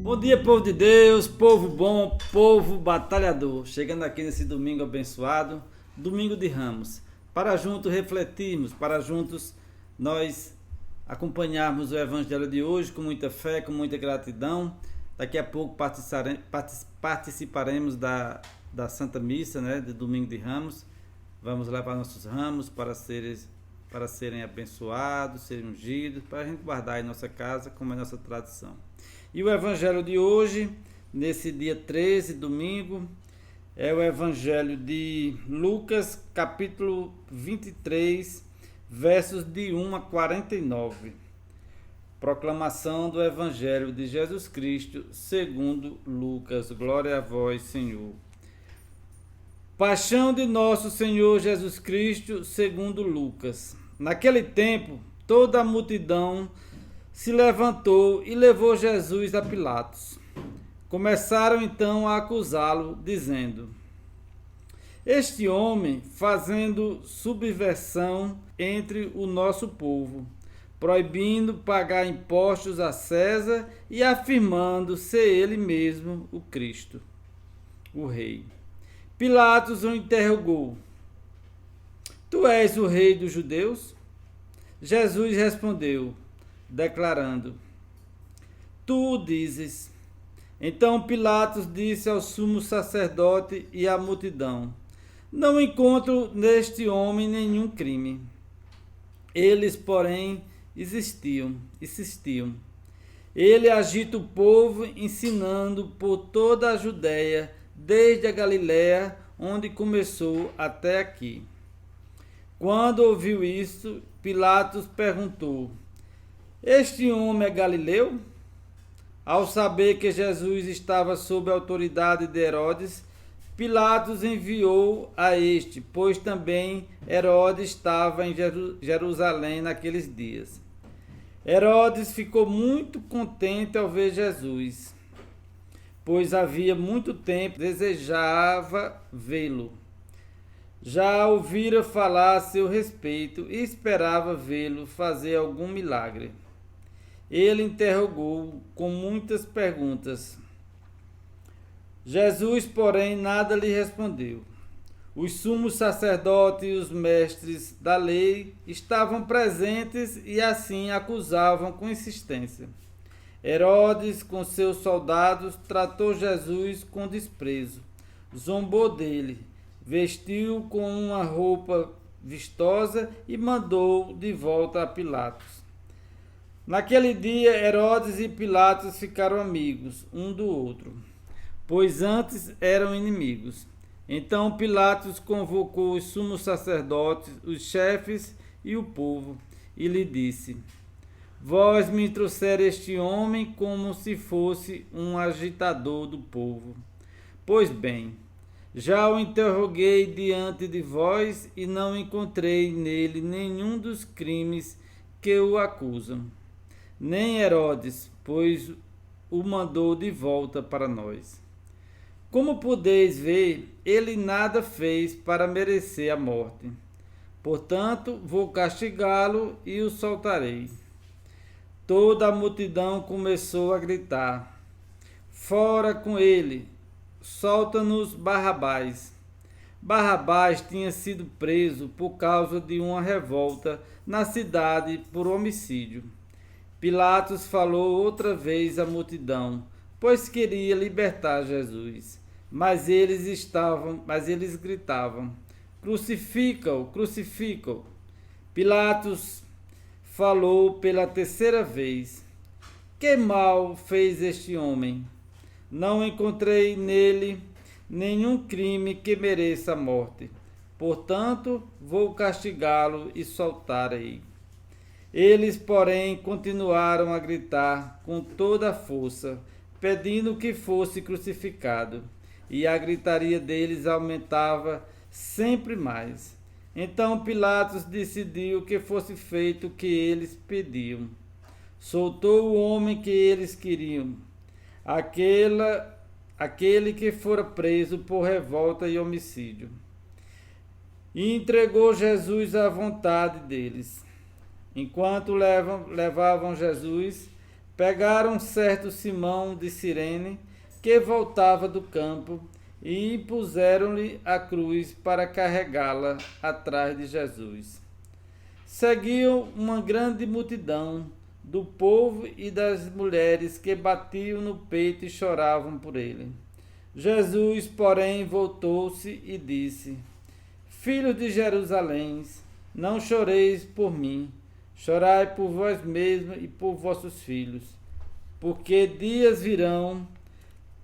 Bom dia, povo de Deus, povo bom, povo batalhador. Chegando aqui nesse domingo abençoado, domingo de Ramos, para juntos refletirmos, para juntos nós acompanharmos o evangelho de hoje com muita fé, com muita gratidão. Daqui a pouco participaremos da Santa Missa, né, de domingo de Ramos. Vamos levar nossos ramos para serem abençoados, serem ungidos, para a gente guardar em nossa casa, como é nossa tradição. E o evangelho de hoje, nesse dia 13, domingo, é o evangelho de Lucas, capítulo 23, versos de 1 a 49. Proclamação do evangelho de Jesus Cristo, segundo Lucas. Glória a vós, Senhor. Paixão de nosso Senhor Jesus Cristo, segundo Lucas. Naquele tempo, toda a multidão se levantou e levou Jesus a Pilatos. Começaram então a acusá-lo, dizendo: Este homem, fazendo subversão entre o nosso povo, proibindo pagar impostos a César e afirmando ser ele mesmo o Cristo, o rei. Pilatos o interrogou: Tu és o rei dos judeus? Jesus respondeu, declarando: Tu o dizes. Então Pilatos disse ao sumo sacerdote e à multidão: Não encontro neste homem nenhum crime. Eles, porém, insistiam. Ele agita o povo, ensinando por toda a Judéia, desde a Galiléia, onde começou, até aqui. Quando ouviu isso, Pilatos perguntou: Este homem é galileu? Ao saber que Jesus estava sob a autoridade de Herodes, Pilatos enviou a este, pois também Herodes estava em Jerusalém naqueles dias. Herodes ficou muito contente ao ver Jesus, pois havia muito tempo desejava vê-lo. Já ouvira falar a seu respeito e esperava vê-lo fazer algum milagre. Ele interrogou com muitas perguntas. Jesus, porém, nada lhe respondeu. Os sumos sacerdotes e os mestres da lei estavam presentes e assim acusavam com insistência. Herodes, com seus soldados, tratou Jesus com desprezo, zombou dele, vestiu com uma roupa vistosa e mandou de volta a Pilatos. Naquele dia, Herodes e Pilatos ficaram amigos um do outro, pois antes eram inimigos. Então Pilatos convocou os sumos sacerdotes, os chefes e o povo, e lhe disse: Vós me trouxeram este homem como se fosse um agitador do povo. Pois bem, já o interroguei diante de vós e não encontrei nele nenhum dos crimes que o acusam. Nem Herodes, pois o mandou de volta para nós. Como podeis ver, ele nada fez para merecer a morte. Portanto, vou castigá-lo e o soltarei. Toda a multidão começou a gritar: Fora com ele! Solta-nos Barrabás. Barrabás tinha sido preso por causa de uma revolta na cidade por homicídio. Pilatos falou outra vez à multidão, pois queria libertar Jesus. Mas eles gritavam: Crucifica-o, crucifica-o. Pilatos falou pela terceira vez: Que mal fez este homem? Não encontrei nele nenhum crime que mereça a morte. Portanto, vou castigá-lo e soltarei. Eles, porém, continuaram a gritar com toda a força, pedindo que fosse crucificado. E a gritaria deles aumentava sempre mais. Então Pilatos decidiu que fosse feito o que eles pediam. Soltou o homem que eles queriam, aquele que fora preso por revolta e homicídio, e entregou Jesus à vontade deles. Enquanto levavam Jesus, pegaram certo Simão de Cirene, que voltava do campo, e puseram-lhe a cruz para carregá-la atrás de Jesus. Seguiam uma grande multidão do povo e das mulheres que batiam no peito e choravam por ele. Jesus, porém, voltou-se e disse: Filhos de Jerusalém, não choreis por mim, chorai por vós mesmos e por vossos filhos, porque dias virão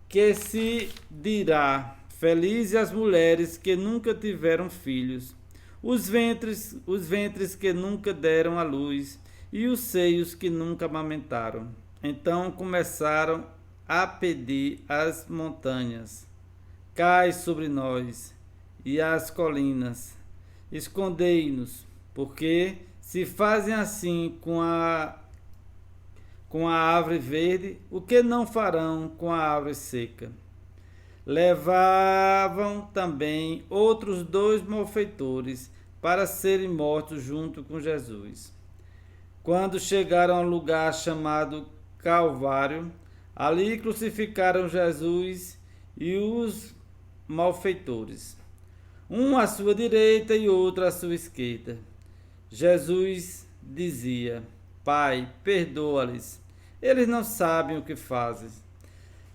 que se dirá: felizes as mulheres que nunca tiveram filhos, os ventres que nunca deram à luz, e os seios que nunca amamentaram. Então começaram a pedir às montanhas: cai sobre nós, e às colinas: escondei-nos, porque se fazem assim com a árvore verde, o que não farão com a árvore seca? Levavam também outros 2 malfeitores para serem mortos junto com Jesus. Quando chegaram ao lugar chamado Calvário, ali crucificaram Jesus e os malfeitores, um à sua direita e outro à sua esquerda. Jesus dizia: Pai, perdoa-lhes, eles não sabem o que fazem.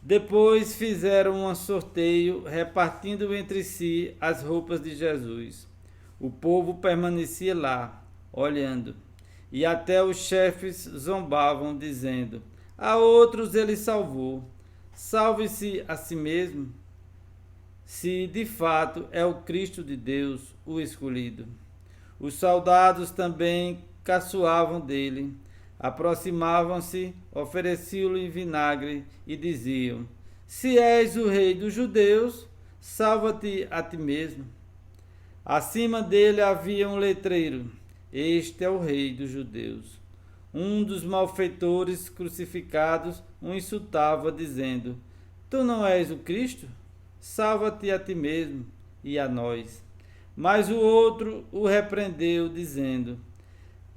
Depois fizeram um sorteio, repartindo entre si as roupas de Jesus. O povo permanecia lá, olhando, e até os chefes zombavam, dizendo: a outros ele salvou, salve-se a si mesmo, se de fato é o Cristo de Deus, o escolhido. Os soldados também caçoavam dele, aproximavam-se, ofereciam-lhe vinagre e diziam: se és o rei dos judeus, salva-te a ti mesmo. Acima dele havia um letreiro: este é o rei dos judeus. Um dos malfeitores crucificados o insultava, dizendo: tu não és o Cristo? Salva-te a ti mesmo e a nós. Mas o outro o repreendeu, dizendo: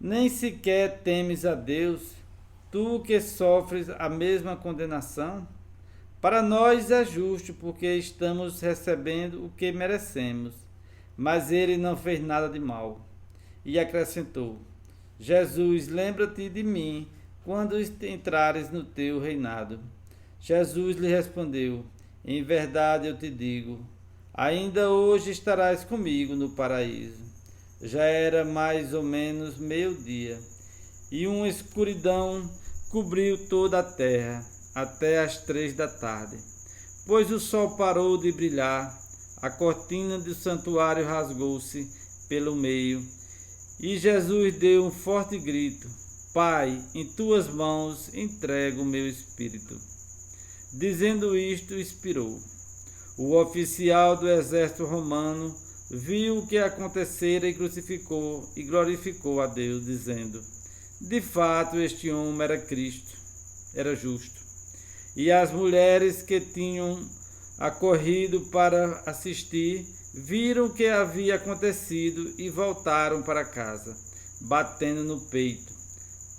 nem sequer temes a Deus, tu que sofres a mesma condenação? Para nós é justo, porque estamos recebendo o que merecemos. Mas ele não fez nada de mal. E acrescentou: Jesus, lembra-te de mim quando entrares no teu reinado. Jesus lhe respondeu: em verdade eu te digo, ainda hoje estarás comigo no paraíso. Já era mais ou menos meio-dia, e uma escuridão cobriu toda a terra, até às 3 da tarde. Pois o sol parou de brilhar, a cortina do santuário rasgou-se pelo meio, e Jesus deu um forte grito: Pai, em tuas mãos entrego o meu espírito. Dizendo isto, expirou. O oficial do exército romano viu o que acontecera e crucificou e glorificou a Deus, dizendo: de fato, este homem era Cristo, era justo. E as mulheres que tinham acorrido para assistir viram o que havia acontecido e voltaram para casa, batendo no peito.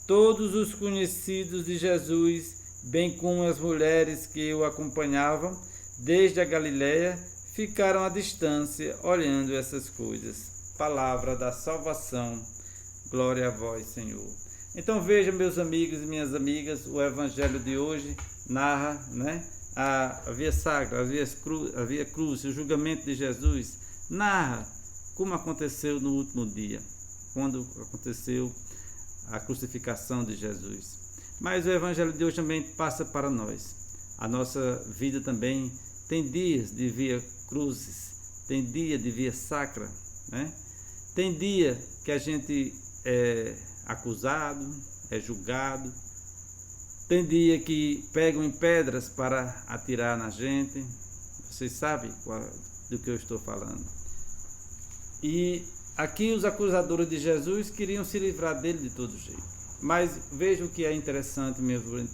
Todos os conhecidos de Jesus, bem como as mulheres que o acompanhavam desde a Galiléia, ficaram à distância, olhando essas coisas. Palavra da salvação. Glória a vós, Senhor. Então vejam, meus amigos e minhas amigas, o evangelho de hoje narra, a via sacra, a via cruz, o julgamento de Jesus, narra como aconteceu no último dia, quando aconteceu a crucificação de Jesus. Mas o evangelho de hoje também passa para nós. A nossa vida também tem dias de via cruzes, tem dia de via sacra, Tem dia que a gente é acusado, é julgado, tem dia que pegam em pedras para atirar na gente. Vocês sabem do que eu estou falando. E aqui os acusadores de Jesus queriam se livrar dele de todo jeito. Mas vejam o que é interessante, meu irmão,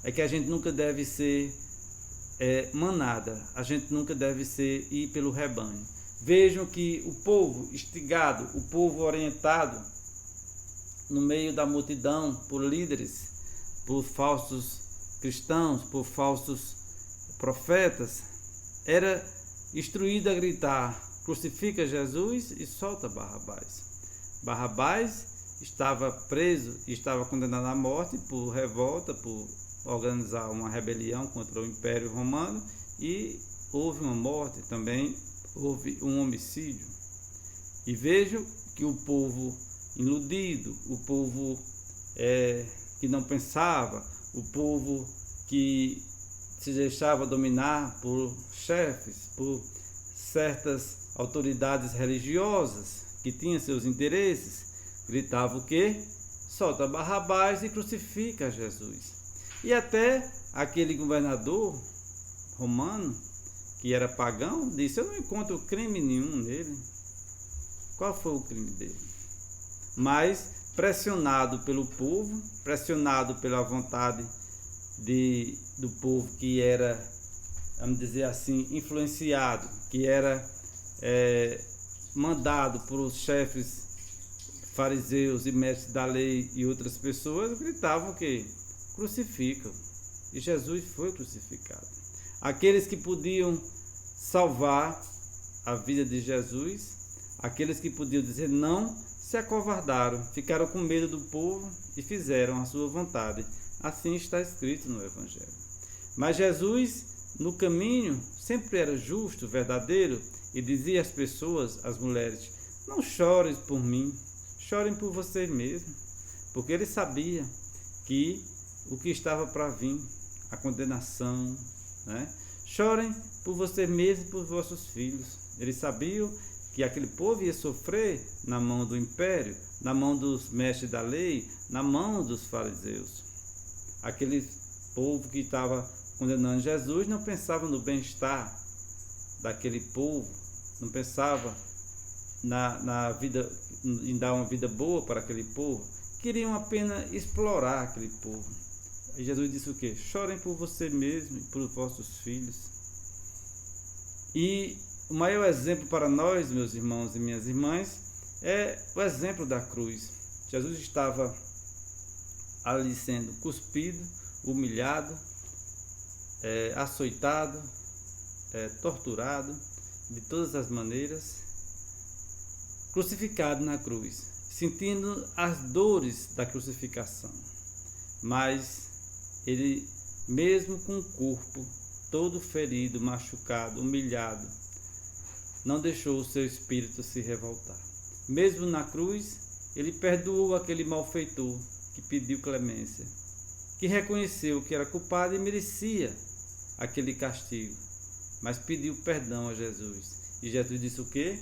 é que a gente nunca deve ser manada, a gente nunca deve ir pelo rebanho. Vejam que o povo instigado, o povo orientado no meio da multidão por líderes, por falsos cristãos, por falsos profetas, era instruído a gritar: crucifica Jesus e solta Barrabás. Barrabás estava preso e estava condenado à morte por revolta, por organizar uma rebelião contra o Império Romano, e houve uma morte, também houve um homicídio. E vejo que o povo iludido, o povo que não pensava, o povo que se deixava dominar por chefes, por certas autoridades religiosas que tinham seus interesses, gritava o quê? Solta Barrabás e crucifica Jesus. E até aquele governador romano, que era pagão, disse: eu não encontro crime nenhum nele. Qual foi o crime dele? Mas, pressionado pelo povo, pressionado pela vontade do povo, que era, vamos dizer assim, influenciado, que era mandado por os chefes fariseus e mestres da lei e outras pessoas, gritavam que crucificam. E Jesus foi crucificado. Aqueles que podiam salvar a vida de Jesus, aqueles que podiam dizer não, se acovardaram, ficaram com medo do povo e fizeram a sua vontade. Assim está escrito no Evangelho. Mas Jesus, no caminho, sempre era justo, verdadeiro, e dizia às pessoas, às mulheres: não chorem por mim, chorem por vocês mesmos, porque ele sabia que o que estava para vir, a condenação, né? Chorem por vocês mesmos e por vossos filhos. Eles sabiam que aquele povo ia sofrer na mão do império, na mão dos mestres da lei, na mão dos fariseus. Aquele povo que estava condenando Jesus não pensava no bem-estar daquele povo, não pensava na vida, em dar uma vida boa para aquele povo, queriam apenas explorar aquele povo. E Jesus disse o quê? Chorem por você mesmo e por vossos filhos. E o maior exemplo para nós, meus irmãos e minhas irmãs, é o exemplo da cruz. Jesus estava ali sendo cuspido, humilhado, açoitado, torturado de todas as maneiras, crucificado na cruz, sentindo as dores da crucificação. Mas ele, mesmo com o corpo todo ferido, machucado, humilhado, não deixou o seu espírito se revoltar. Mesmo na cruz, ele perdoou aquele malfeitor que pediu clemência, que reconheceu que era culpado e merecia aquele castigo, mas pediu perdão a Jesus. E Jesus disse o quê?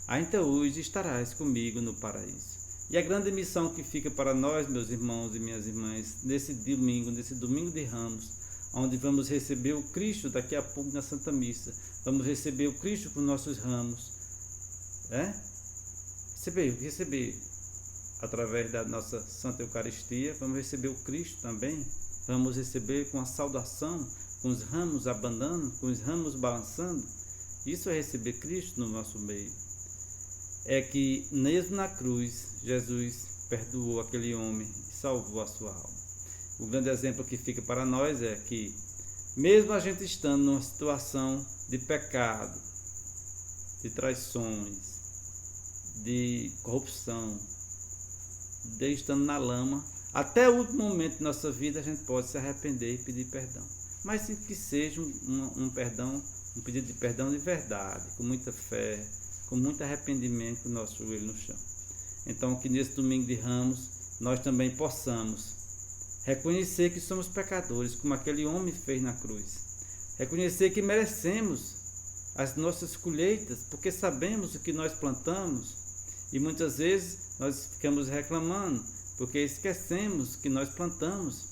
Ainda hoje estarás comigo no paraíso. E a grande missão que fica para nós, meus irmãos e minhas irmãs, nesse domingo de Ramos, onde vamos receber o Cristo daqui a pouco na Santa Missa, vamos receber o Cristo com nossos ramos, receber através da nossa Santa Eucaristia, vamos receber o Cristo também, vamos receber com a saudação, com os ramos abanando, com os ramos balançando. Isso é receber Cristo no nosso meio. É que mesmo na cruz, Jesus perdoou aquele homem e salvou a sua alma. O grande exemplo que fica para nós é que, mesmo a gente estando numa situação de pecado, de traições, de corrupção, de estando na lama, até o último momento de nossa vida a gente pode se arrepender e pedir perdão. Mas que seja um pedido de perdão de verdade, com muita fé, com muito arrependimento, com o nosso joelho no chão. Então, que nesse domingo de Ramos nós também possamos reconhecer que somos pecadores, como aquele homem fez na cruz. Reconhecer que merecemos as nossas colheitas, porque sabemos o que nós plantamos, e muitas vezes nós ficamos reclamando, porque esquecemos que nós plantamos,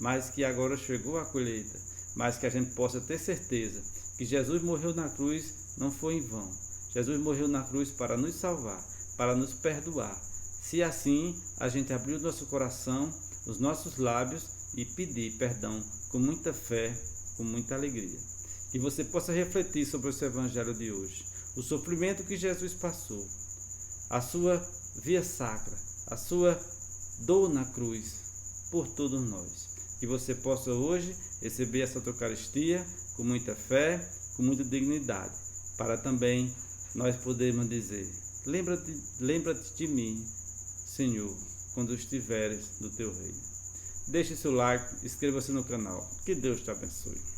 mas que agora chegou a colheita, mas que a gente possa ter certeza que Jesus morreu na cruz não foi em vão. Jesus morreu na cruz para nos salvar, para nos perdoar. Se assim a gente abrir o nosso coração, os nossos lábios e pedir perdão com muita fé, com muita alegria. Que você possa refletir sobre esse evangelho de hoje. O sofrimento que Jesus passou, a sua via sacra, a sua dor na cruz, por todos nós. Que você possa hoje receber essa Eucaristia com muita fé, com muita dignidade, para também nós podermos dizer: lembra-te de mim, Senhor, quando estiveres no teu reino. Deixe seu like, inscreva-se no canal. Que Deus te abençoe.